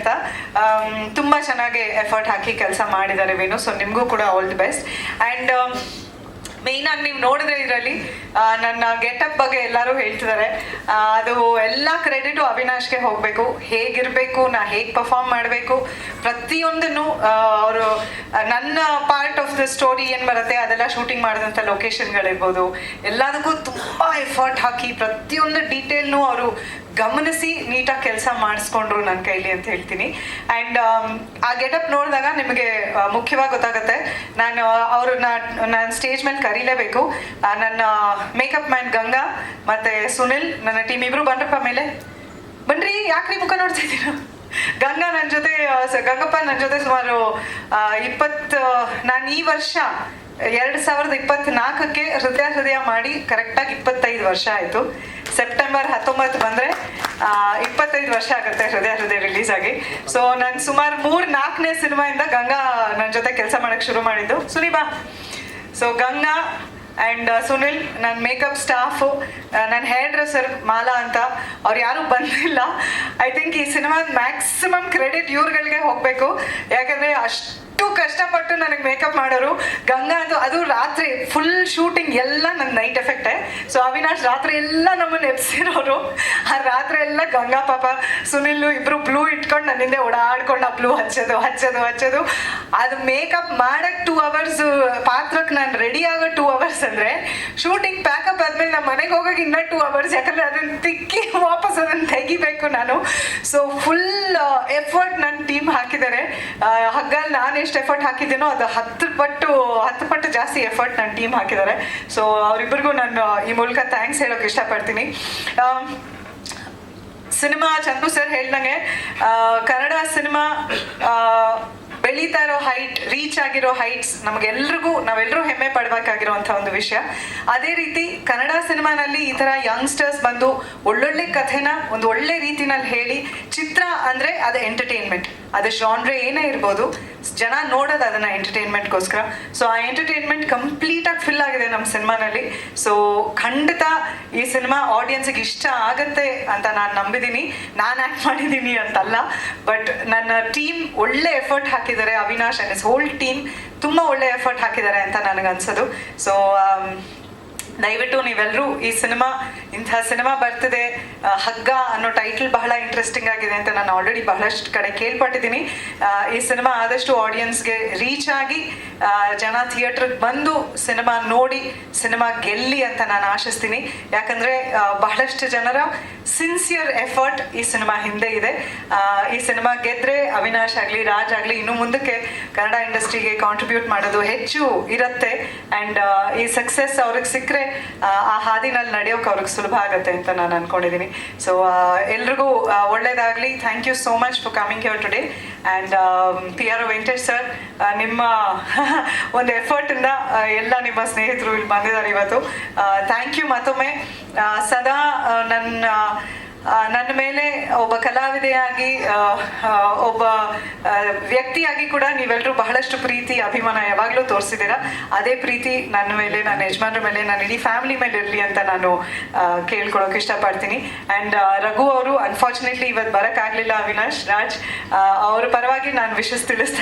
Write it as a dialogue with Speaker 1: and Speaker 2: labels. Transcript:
Speaker 1: ಅಂತ. ತುಂಬ ಚೆನ್ನಾಗಿ ಎಫರ್ಟ್ ಹಾಕಿ ಕೆಲಸ ಮಾಡಿದ್ದಾರೆ ವೇಣು. ಸೊ ನಿಮಗೂ ಕೂಡ all the best. And main ಆಗಿ ನೀವು ನೋಡಿದ್ರೆ ಇದರಲ್ಲಿ ನನ್ನ ಗೆಟಪ್ ಬಗ್ಗೆ ಎಲ್ಲರೂ ಹೇಳ್ತಿದ್ದಾರೆ. ಅದು ಎಲ್ಲ ಕ್ರೆಡಿಟು ಅವಿನಾಶ್ಗೆ ಹೋಗಬೇಕು. ಹೇಗಿರಬೇಕು, ನಾ ಹೇಗೆ ಪರ್ಫಾರ್ಮ್ ಮಾಡಬೇಕು, ಪ್ರತಿಯೊಂದನ್ನು ಅವರು ನನ್ನ ಪಾರ್ಟ್ ಆಫ್ ದ ಸ್ಟೋರಿ ಏನು ಬರುತ್ತೆ ಅದೆಲ್ಲ ಶೂಟಿಂಗ್ ಮಾಡಿದಂಥ ಲೊಕೇಶನ್ಗಳಿರ್ಬೋದು, ಎಲ್ಲದಕ್ಕೂ ತುಂಬ ಎಫರ್ಟ್ ಹಾಕಿ ಪ್ರತಿಯೊಂದು ಡೀಟೇಲ್ನು ಅವರು ಗಮನಿಸಿ ನೀಟಾಗಿ ಕೆಲಸ ಮಾಡಿಸ್ಕೊಂಡ್ರು ನನ್ನ ಕೈಲಿ ಅಂತ ಹೇಳ್ತೀನಿ. ಆ್ಯಂಡ್ ಆ ಗೆಟಪ್ ನೋಡಿದಾಗ ನಿಮಗೆ ಮುಖ್ಯವಾಗಿ ಗೊತ್ತಾಗುತ್ತೆ. ನಾನು ಸ್ಟೇಜ್ ಮೇಲೆ ಕರೀಲೇಬೇಕು. ನನ್ನ ಮೇಕಪ್ ಮ್ಯಾನ್ ಗಂಗಾ ಮತ್ತು ಸುನಿಲ್, ನನ್ನ ಟೀಮ್ ಇಬ್ಬರು ಬಂದ್ರಪ್ಪ ಮೇಲೆ. ಬನ್ರಿ, ಯಾಕ್ರಿ ಮುಖ ನೋಡ್ತಾ ಇದ್ದೀರಾ? ಗಂಗಾ ನನ್ನ ಜೊತೆ, ಗಂಗಪ್ಪ ನನ್ನ ಜೊತೆ ಸುಮಾರು ನಾನು ಈ ವರ್ಷ 2024ಕ್ಕೆ ಹೃದಯ ಮಾಡಿ ಕರೆಕ್ಟಾಗಿ 25 ವರ್ಷ ಆಯಿತು. ಸೆಪ್ಟೆಂಬರ್ 19 ಬಂದರೆ 25 ವರ್ಷ ಆಗುತ್ತೆ ಹೃದಯ ರಿಲೀಸ್ ಆಗಿ. ಸೊ ನಾನು ಸುಮಾರು 3-4ನೇ ಸಿನಿಮಾಯಿಂದ ಗಂಗಾ ನನ್ನ ಜೊತೆ ಕೆಲಸ ಮಾಡೋಕ್ಕೆ ಶುರು ಮಾಡಿದ್ದು. ಸುನಿಬಾ. ಸೊ ಗಂಗಾ ಆ್ಯಂಡ್ ಸುನಿಲ್ ನನ್ನ ಮೇಕಪ್ ಸ್ಟಾಫು, ನನ್ನ ಹೇರ್ ಡ್ರೆಸ್ಸರ್ ಮಾಲಾ ಅಂತ, ಅವ್ರು ಯಾರೂ ಬಂದಿಲ್ಲ. ಐ ಥಿಂಕ್ ಈ ಸಿನಿಮಾದ ಮ್ಯಾಕ್ಸಿಮಮ್ ಕ್ರೆಡಿಟ್ ಇವ್ರುಗಳಿಗೆ ಹೋಗಬೇಕು. ಯಾಕಂದರೆ ಅಷ್ಟು ಕಷ್ಟಪಟ್ಟು ನನಗೆ ಮೇಕಪ್ ಮಾಡೋರು. ಗಂಗಾ ಅದು ರಾತ್ರಿ ಫುಲ್ ಶೂಟಿಂಗ್ ಎಲ್ಲ ನನ್ನ ನೈಟ್ ಎಫೆಕ್ಟೇ. ಸೊ ಅವಿನಾಶ್ ರಾತ್ರಿ ಎಲ್ಲ ನಮ್ಮನ್ನು ಎಬ್ಸಿರೋರು. ಆ ರಾತ್ರಿ ಎಲ್ಲ ಗಂಗಾ ಪಾಪ ಸುನಿಲ್ ಇಬ್ಬರು ಬ್ಲೂ ಇಟ್ಕೊಂಡು ನನ್ನಿಂದೆ ಓಡಾಡ್ಕೊಂಡು ಆ ಬ್ಲೂ ಹಚ್ಚೋದು. ಅದು ಮೇಕಪ್ ಮಾಡೋಕ್ಕೆ 2 hours, ಪಾತ್ರಕ್ಕೆ ನಾನು ರೆಡಿ ಆಗೋ 2 hours ಅಂದರೆ ಶೂಟಿಂಗ್ ಪ್ಯಾಕಪ್ ಆದಮೇಲೆ ನಮ್ಮ ಮನೆಗೆ ಹೋಗೋಕೆ ಇನ್ನೂ 2 hours. ಯಾಕಂದರೆ ಅದನ್ನು ತಿಕ್ಕಿ ವಾಪಸ್ ಅದನ್ನು ತೆಗಿಬೇಕು ನಾನು. ಸೊ ಫುಲ್ ಎಫರ್ಟ್ ನನ್ನ ಟೀಮ್ ಹಾಕಿದ್ದಾರೆ. ಹಗ್ಗಲ್ಲಿ ನಾನು ಎಷ್ಟು ಎಫರ್ಟ್ ಹಾಕಿದ್ದೀನೋ ಅದು 10 ಪಟ್ಟು ಜಾಸ್ತಿ ಎಫರ್ಟ್ ನನ್ನ ಟೀಮ್ ಹಾಕಿದ್ದಾರೆ. ಸೊ ಅವರಿಬ್ಬರಿಗೂ ನಾನು ಈ ಮೂಲಕ ಥ್ಯಾಂಕ್ಸ್ ಹೇಳೋಕೆ ಇಷ್ಟಪಡ್ತೀನಿ. ಸಿನಿಮಾ ಚಂದು ಸರ್ ಹೇಳ್ದಂಗೆ ಕನ್ನಡ ಸಿನಿಮಾ ಬೆಳೀತಾ ಇರೋ ರೀಚ್ ಆಗಿರೋ ಹೈಟ್ಸ್ ನಾವೆಲ್ಲರೂ ಹೆಮ್ಮೆ ಪಡಬೇಕಾಗಿರುವಂಥ ಒಂದು ವಿಷಯ. ಅದೇ ರೀತಿ ಕನ್ನಡ ಸಿನಿಮಾನಲ್ಲಿ ಈ ಥರ ಯಂಗ್ಸ್ಟರ್ಸ್ ಬಂದು ಒಳ್ಳೊಳ್ಳೆ ಕಥೆನ ಒಂದು ಒಳ್ಳೆ ರೀತಿನಲ್ಲಿ ಹೇಳಿ, ಚಿತ್ರ ಅಂದರೆ ಅದು ಎಂಟರ್ಟೈನ್ಮೆಂಟ್, ಅದು ಜಾನ್ರೆ ಏನೇ ಇರ್ಬೋದು, ಜನ ನೋಡೋದು ಅದನ್ನು ಎಂಟರ್ಟೈನ್ಮೆಂಟ್ಗೋಸ್ಕರ. ಸೊ ಆ ಎಂಟರ್ಟೈನ್ಮೆಂಟ್ ಕಂಪ್ಲೀಟಾಗಿ ಫಿಲ್ ಆಗಿದೆ ನಮ್ಮ ಸಿನಿಮಾನಲ್ಲಿ. ಸೊ ಖಂಡಿತ ಈ ಸಿನಿಮಾ ಆಡಿಯನ್ಸಿಗೆ ಇಷ್ಟ ಆಗತ್ತೆ ಅಂತ ನಾನು ನಂಬಿದ್ದೀನಿ. ನಾನು ಆ್ಯಕ್ಟ್ ಮಾಡಿದ್ದೀನಿ ಅಂತಲ್ಲ, ಬಟ್ ನನ್ನ ಟೀಮ್ ಒಳ್ಳೆ ಎಫರ್ಟ್ ಹಾಕಿದ್ದಾರೆ. Avinash and his whole team ತುಂಬ ಒಳ್ಳೆ ಎಫರ್ಟ್ ಹಾಕಿದ್ದಾರೆ ಅಂತ ನನಗನ್ಸೋದು. ಸೊ ದಯವಿಟ್ಟು ನೀವೆಲ್ಲರೂ ಇಂಥ ಸಿನಿಮಾ ಬರ್ತಿದೆ, ಹಗ್ಗ ಅನ್ನೋ ಟೈಟಲ್ ಬಹಳ ಇಂಟ್ರೆಸ್ಟಿಂಗ್ ಆಗಿದೆ ಅಂತ ನಾನು ಆಲ್ರೆಡಿ ಬಹಳಷ್ಟು ಕಡೆ ಕೇಳ್ಪಟ್ಟಿದ್ದೀನಿ. ಈ ಸಿನಿಮಾ ಆದಷ್ಟು ಆಡಿಯನ್ಸ್ಗೆ ರೀಚ್ ಆಗಿ ಜನ ಥಿಯೇಟ್ರಿಗೆ ಬಂದು ಸಿನಿಮಾ ನೋಡಿ ಸಿನಿಮಾ ಗೆಲ್ಲಿ ಅಂತ ನಾನು ಆಶಿಸ್ತೀನಿ. ಯಾಕಂದರೆ ಬಹಳಷ್ಟು ಜನರ ಸಿನ್ಸಿಯರ್ ಎಫರ್ಟ್ ಈ ಸಿನಿಮಾ ಹಿಂದೆ ಇದೆ. ಈ ಸಿನಿಮಾ ಗೆದ್ದರೆ ಅವಿನಾಶ್ ಆಗಲಿ, ರಾಜ್ ಆಗಲಿ ಇನ್ನು ಮುಂದಕ್ಕೆ ಕನ್ನಡ ಇಂಡಸ್ಟ್ರಿಗೆ ಕಾಂಟ್ರಿಬ್ಯೂಟ್ ಮಾಡೋದು ಹೆಚ್ಚು ಇರುತ್ತೆ. ಆ್ಯಂಡ್ ಈ ಸಕ್ಸಸ್ ಅವ್ರಿಗೆ ಸಿಕ್ಕರೆ ಆ ಹಾದಿನಲ್ಲಿ ನಡೆಯೋಕೆ ಅವ್ರಿಗೆ ಸುಲಭ ಆಗುತ್ತೆ ಅಂತ ನಾನು ಅನ್ಕೊಂಡಿದ್ದೀನಿ. ಸೊ ಎಲ್ರಿಗೂ ಒಳ್ಳೇದಾಗಲಿ. Thank you so much for coming here today. And PR Venkatesh sir, ನಿಮ್ಮ ಒಂದು ಎಫರ್ಟಿಂದ ಎಲ್ಲ ನಿಮ್ಮ ಸ್ನೇಹಿತರು ಇಲ್ಲಿ ಬಂದಿದ್ದಾರೆ ಇವತ್ತು. ಥ್ಯಾಂಕ್ ಯು ಮತ್ತೊಮ್ಮೆ. ಸದಾ ನನ್ನ ಮೇಲೆ ಒಬ್ಬ ಕಲಾವಿದೆಯಾಗಿ, ಒಬ್ಬ ವ್ಯಕ್ತಿಯಾಗಿ ಕೂಡ ನೀವೆಲ್ಲರೂ ಬಹಳಷ್ಟು ಪ್ರೀತಿ ಅಭಿಮಾನ ಯಾವಾಗಲೂ ತೋರಿಸಿದ್ದೀರಾ. ಅದೇ ಪ್ರೀತಿ ನನ್ನ ಮೇಲೆ, ನನ್ನ ಯಜಮಾನ್ರ ಮೇಲೆ, ನನ್ನ ಇಡೀ ಫ್ಯಾಮಿಲಿ ಮೇಲೆ ಇರಲಿ ಅಂತ ನಾನು ಕೇಳ್ಕೊಳೋಕೆ ಇಷ್ಟಪಡ್ತೀನಿ. ಆ್ಯಂಡ್ ರಘು ಅವರು ಅನ್ಫಾರ್ಚುನೇಟ್ಲಿ ಇವತ್ತು ಬರೋಕ್ಕಾಗಲಿಲ್ಲ. ಅವಿನಾಶ್, ರಾಜ್ ಅವ್ರ ಪರವಾಗಿ ನಾನು ವಿಶಸ್ ತಿಳಿಸ್ತಾ